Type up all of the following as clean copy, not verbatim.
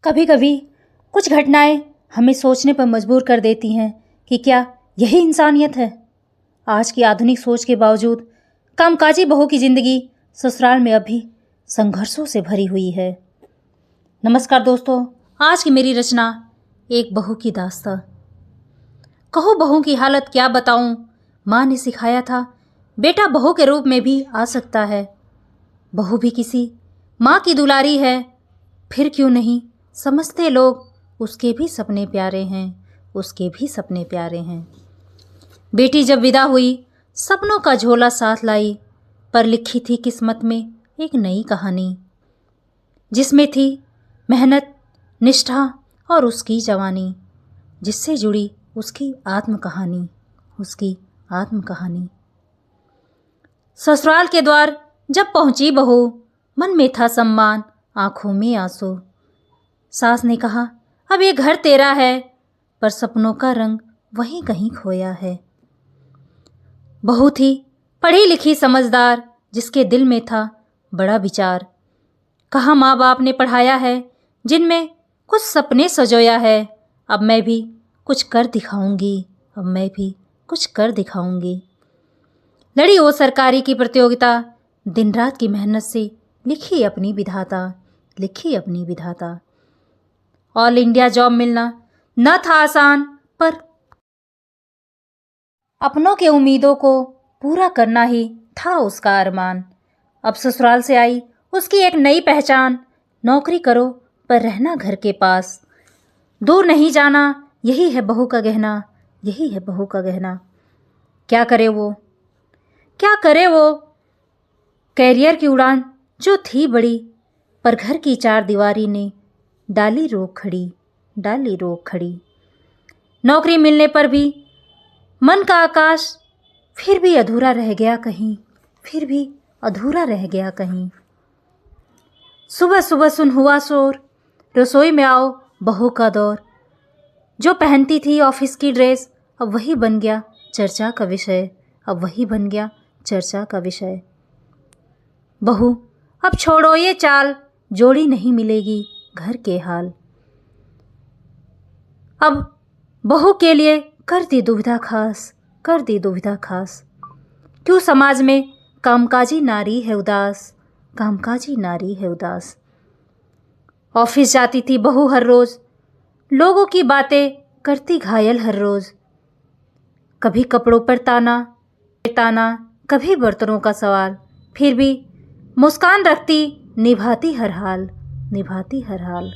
कभी कभी कुछ घटनाएं हमें सोचने पर मजबूर कर देती हैं कि क्या यही इंसानियत है। आज की आधुनिक सोच के बावजूद कामकाजी बहू की जिंदगी ससुराल में अभी संघर्षों से भरी हुई है। नमस्कार दोस्तों, आज की मेरी रचना एक बहू की दास्तां। कहो बहू की हालत क्या बताऊं, माँ ने सिखाया था बेटा बहू के रूप में भी आ सकता है। बहू भी किसी माँ की दुलारी है, फिर क्यों नहीं समझते लोग उसके भी सपने प्यारे हैं, उसके भी सपने प्यारे हैं। बेटी जब विदा हुई सपनों का झोला साथ लाई, पर लिखी थी किस्मत में एक नई कहानी, जिसमें थी मेहनत, निष्ठा और उसकी जवानी, जिससे जुड़ी उसकी आत्मकहानी, उसकी आत्मकहानी। ससुराल के द्वार जब पहुंची बहू, मन में था सम्मान, आंखों में आंसू। सास ने कहा अब ये घर तेरा है, पर सपनों का रंग वहीं कहीं खोया है। बहू थी पढ़ी लिखी समझदार, जिसके दिल में था बड़ा विचार। कहा माँ बाप ने पढ़ाया है, जिनमें कुछ सपने सजोया है। अब मैं भी कुछ कर दिखाऊंगी, अब मैं भी कुछ कर दिखाऊंगी। लड़ी वो सरकारी की प्रतियोगिता, दिन रात की मेहनत से लिखी अपनी विधाता, लिखी अपनी विधाता। ऑल इंडिया जॉब मिलना न था आसान, पर अपनों के उम्मीदों को पूरा करना ही था उसका अरमान। अब ससुराल से आई उसकी एक नई पहचान, नौकरी करो पर रहना घर के पास, दूर नहीं जाना, यही है बहू का गहना, यही है बहू का गहना। क्या करे वो, क्या करे वो, कैरियर की उड़ान जो थी बड़ी, पर घर की चार दीवारी ने डाली रोक खड़ी, डाली रोक खड़ी। नौकरी मिलने पर भी मन का आकाश फिर भी अधूरा रह गया कहीं, फिर भी अधूरा रह गया कहीं। सुबह सुबह सुन हुआ शोर, रसोई में आओ बहू का दौर। जो पहनती थी ऑफिस की ड्रेस, अब वही बन गया चर्चा का विषय, अब वही बन गया चर्चा का विषय। बहू अब छोड़ो ये चाल, जोड़ी नहीं मिलेगी घर के हाल। अब बहू के लिए कर दी दुविधा खास, कर दी दुविधा खास। क्यों समाज में कामकाजी नारी है उदास, कामकाजी नारी है उदास। ऑफिस जाती थी बहू हर रोज, लोगों की बातें करती घायल हर रोज। कभी कपड़ों पर ताना ताना, कभी बर्तनों का सवाल, फिर भी मुस्कान रखती, निभाती हर हाल, निभाती हर हाल।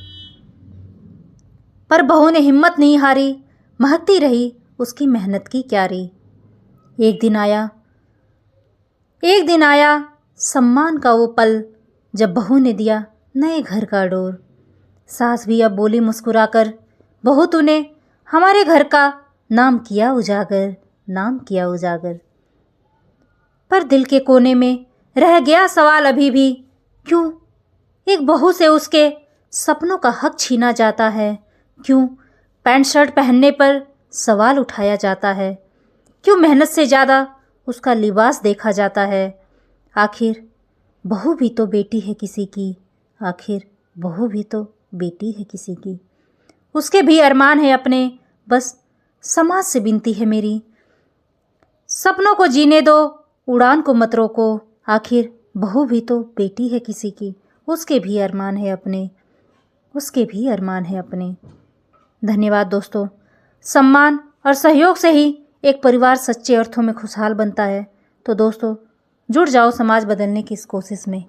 पर बहू ने हिम्मत नहीं हारी, महकती रही उसकी मेहनत की क्यारी। एक दिन आया सम्मान का वो पल, जब बहू ने दिया नए घर का डोर। सास भी अब बोली मुस्कुराकर, बहू तूने हमारे घर का नाम किया उजागर, नाम किया उजागर। पर दिल के कोने में रह गया सवाल अभी भी, क्यों एक बहू से उसके सपनों का हक छीना जाता है। क्यों पैंट शर्ट पहनने पर सवाल उठाया जाता है। क्यों मेहनत से ज़्यादा उसका लिबास देखा जाता है। आखिर बहू भी तो बेटी है किसी की, आखिर बहू भी तो बेटी है किसी की। उसके भी अरमान है अपने, बस समाज से विनती है मेरी, सपनों को जीने दो, उड़ान को मत रोको। आखिर बहू भी तो बेटी है किसी की, उसके भी अरमान है अपने, उसके भी अरमान है अपने। धन्यवाद दोस्तों। सम्मान और सहयोग से ही एक परिवार सच्चे अर्थों में खुशहाल बनता है। तो दोस्तों जुड़ जाओ समाज बदलने की इस कोशिश में।